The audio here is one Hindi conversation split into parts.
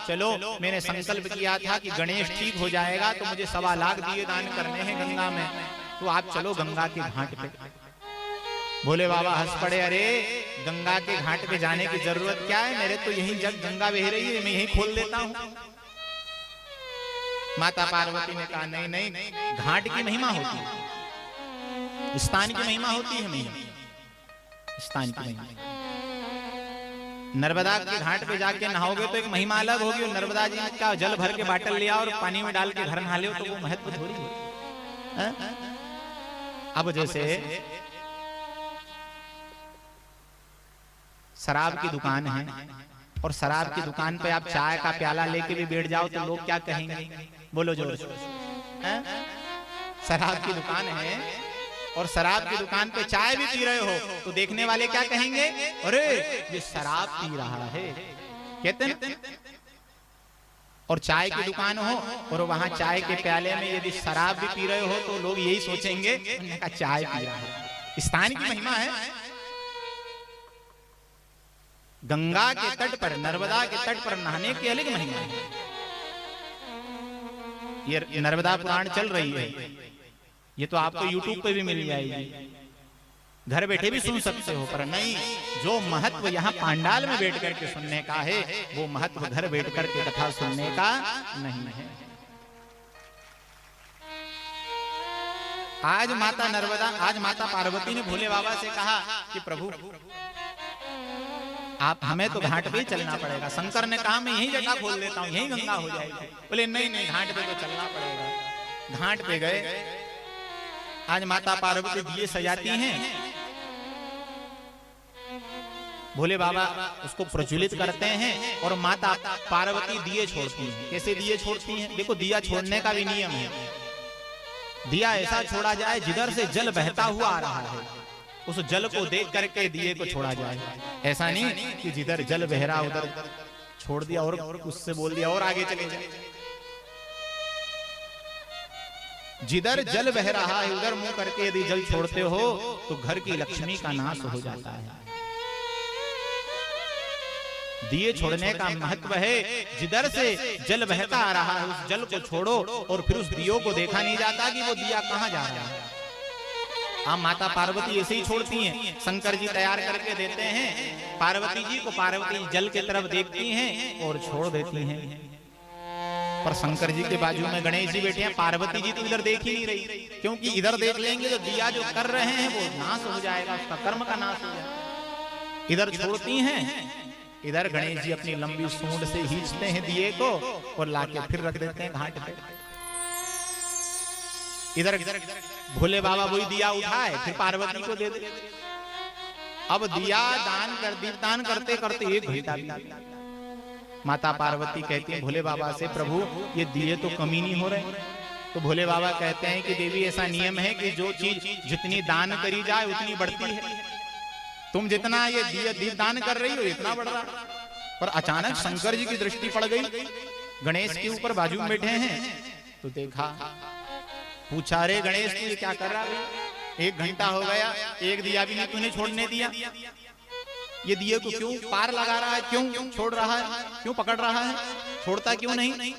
चलो मैंने संकल्प किया था कि गणेश ठीक हो जाएगा तो मुझे 1.25 लाख दिए दान करने हैं गंगा में, तो आप चलो गंगा के घाट पे। भोले बाबा हंस पड़े, अरे गंगा के घाट पे जाने की जरूरत क्या है, मेरे तो यही जग गंगा बह रही है, मैं यही खोल देता हूँ। माता पार्वती ने कहा नहीं नहीं, घाट की महिमा होती है, स्थान की महिमा होती है, महिमा स्थान की महिमा। नर्मदा के घाट पे जाके नहाओगे तो एक महिमा अलग होगी, और नर्मदा जी का जल भर के बाटल लिया और पानी में डाल के घर नहा ले तो वो महत्व थोड़ी है। अब जैसे शराब की दुकान है और शराब की दुकान पे आप चाय का प्याला लेके भी बैठ जाओ तो लोग क्या कहेंगे, बोलो जोर से। शराब की दुकान है और शराब की दुकान पे चाय भी पी रहे हो तो देखने वाले क्या कहेंगे, अरे ये शराब पी रहा है, कहते हैं। और चाय की दुकान हो और वहां चाय के प्याले में यदि शराब भी पी रहे हो तो लोग यही सोचेंगे का चाय पी रहा है। स्थान की महिमा है। गंगा के तट पर, नर्मदा के तट पर नहाने की अलग महिमा है। ये नर्मदा पुराण चल रही है, ये तो आपको YouTube पे भी मिल जाएगी, घर बैठे भी सुन सकते हो। पर नहीं, जो महत्व यहाँ पांडाल में बैठ करके सुनने का है वो महत्व घर बैठ करके कथा सुनने का नहीं है। आज माता नर्मदा, आज माता पार्वती ने भोले बाबा से कहा कि प्रभु आप हमें तो घाट पे ही चलना पड़ेगा। शंकर ने कहा मैं यही जटा खोल देता हूँ, यही गंगा हो जाएगी। बोले नहीं नहीं, घाट पे तो चलना पड़ेगा। घाट पे गए। आज माता पार्वती दिए सजाती हैं, भोले बाबा उसको प्रज्वलित करते हैं और माता पार्वती दिए छोड़ती हैं। कैसे दिए छोड़ती हैं? देखो, दिया छोड़ने का भी नियम है। दिया ऐसा छोड़ा जाए जिधर से जल बहता हुआ आ रहा है उस जल को देख करके दिए को छोड़ा जाए। ऐसा नहीं कि जिधर जल बह रहा उधर छोड़ दिया और उससे बोल दिया और आगे चले जाए। जिधर जल बह रहा है उधर मुंह करके यदि जल छोड़ते हो तो घर की लक्ष्मी का नाश हो जाता है। दिए छोड़ने का महत्व है, जिधर से जल बहता आ रहा है उस जल को छोड़ो और फिर उस दियो को देखा नहीं जाता कि वो दिया कहां जा रहा है। हम माता पार्वती ऐसे ही छोड़ती हैं। शंकर जी तैयार करके देते हैं पार्वती जी को, पार्वती जल की तरफ देखती हैं और छोड़ देती हैं। पर शंकर जी के बाजू में गणेश जी बैठे हैं, पार्वती जी तो इधर देख ही नहीं रही, क्योंकि इधर देख लेंगे तो दिया जो कर रहे हैं वो नाश हो जाएगा, उसका कर्म का नाश हो जाएगा। इधर छोड़ती हैं, इधर गणेश जी अपनी लंबी सूंड से खींचते हैं दिए को और लाके फिर रख देते हैं घाट पे। इधर भोले बाबा वही दिया उठाए फिर पार्वती को दे दे। अब दिया दान कर, दीपदान करते करते 1 घंटा बीत। माता पार्वती कहती है भोले बाबा से, प्रभु ये दिए तो कमी नहीं हो रहे। तो भोले बाबा कहते हैं कि देवी ऐसा नियम है कि जो चीज जितनी दान करी जाए उतनी बढ़ती है। तुम जितना ये दीपदान कर रही हो इतना बढ़ रहा। पर अचानक शंकर जी की दृष्टि पड़ गई, गणेश के ऊपर बाजू में बैठे हैं। तो देखा, पूछा, रे गणेश तू ये क्या कर रहा है? 1 घंटा हो गया, एक दिया भी नहीं तूने छोड़ने दिया। ये दिए को क्यों पार लगा रहा है, क्यों छोड़ रहा है, क्यों पकड़ रहा है, छोड़ता क्यों नहीं?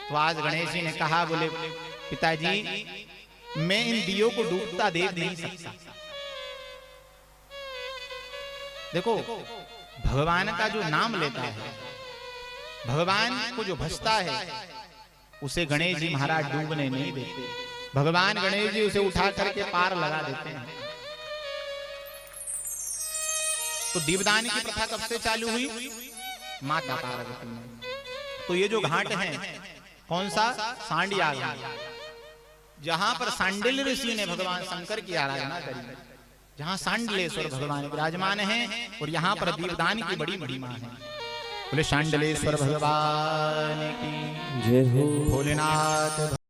तो आज गणेश जी ने कहा, बोले पिताजी मैं इन दियों को डूबता देख नहीं सकता। देखो, भगवान का जो नाम लेता है, भगवान को जो भजता है उसे गणेश जी महाराज डूबने नहीं देते। भगवान गणेश जी उसे उठा करके पार लगा देते हैं। तो दीपदान की प्रथा कब से चालू हुई? माता पार्वती में। तो ये जो घाट है कौन सा? सांडिया घाट, जहां पर सांडिल्य ऋषि ने भगवान शंकर की आराधना करी, जहां सांडलेश्वर भगवान विराजमान हैं और यहाँ पर दीपदान की बड़ी महिमा है। बोले सांडलेश्वर भगवान की जय हो। भोलेनाथ।